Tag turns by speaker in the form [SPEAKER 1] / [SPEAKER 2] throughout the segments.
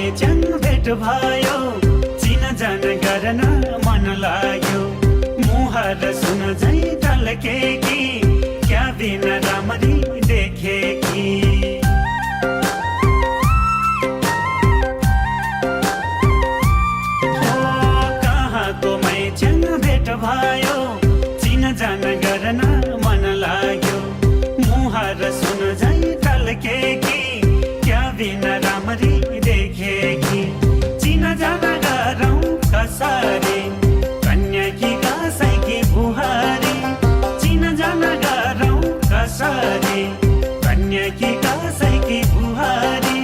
[SPEAKER 1] मैच्याङ भेट भयो, चिनाजान गर्न मन लाग्यो। मुहार सुन झै ढल्के कि क्या बिना राम्ररी देखे कि। कहाँको मैच्याङ भेट भयो, चिनाजान गर्न मन लाग्यो। मुहार सुन झै ढल्के कि क्या बिना राम्ररी देखे कि। चिनाजान गरौँ कसरी, कन्या कि कसैकी बुहारी। चिनाजान गरौँ कसरी, कन्या कि कसैकी बुहारी।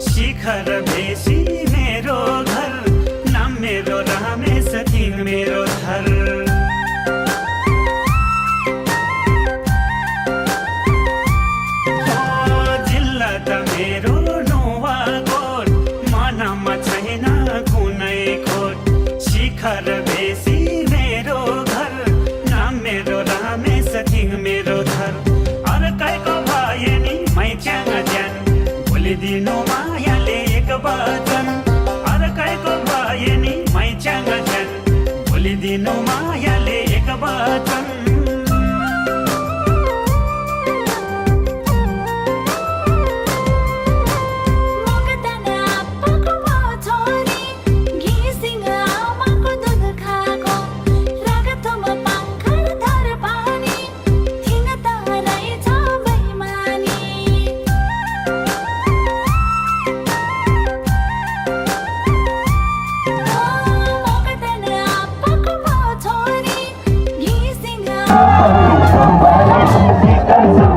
[SPEAKER 1] शिखर बेसी मेरो घर, नाम मेरो रमेश तिन मेरो थर। जिल्ला त मेरो नुवाकोट, मनमा छैन कुनै खोट। शिखर बेसी मेरो घर, नाम मेरो रमेश तिन मेरो थर। अर्कैको भए नि मैच्याङ ज्यान, भुलिदिनु मायाले एक वचन। अर्कैको भए नि मैच्याङ ज्यान, भुलिदिनु मायाले एक वचन।
[SPEAKER 2] Somebody,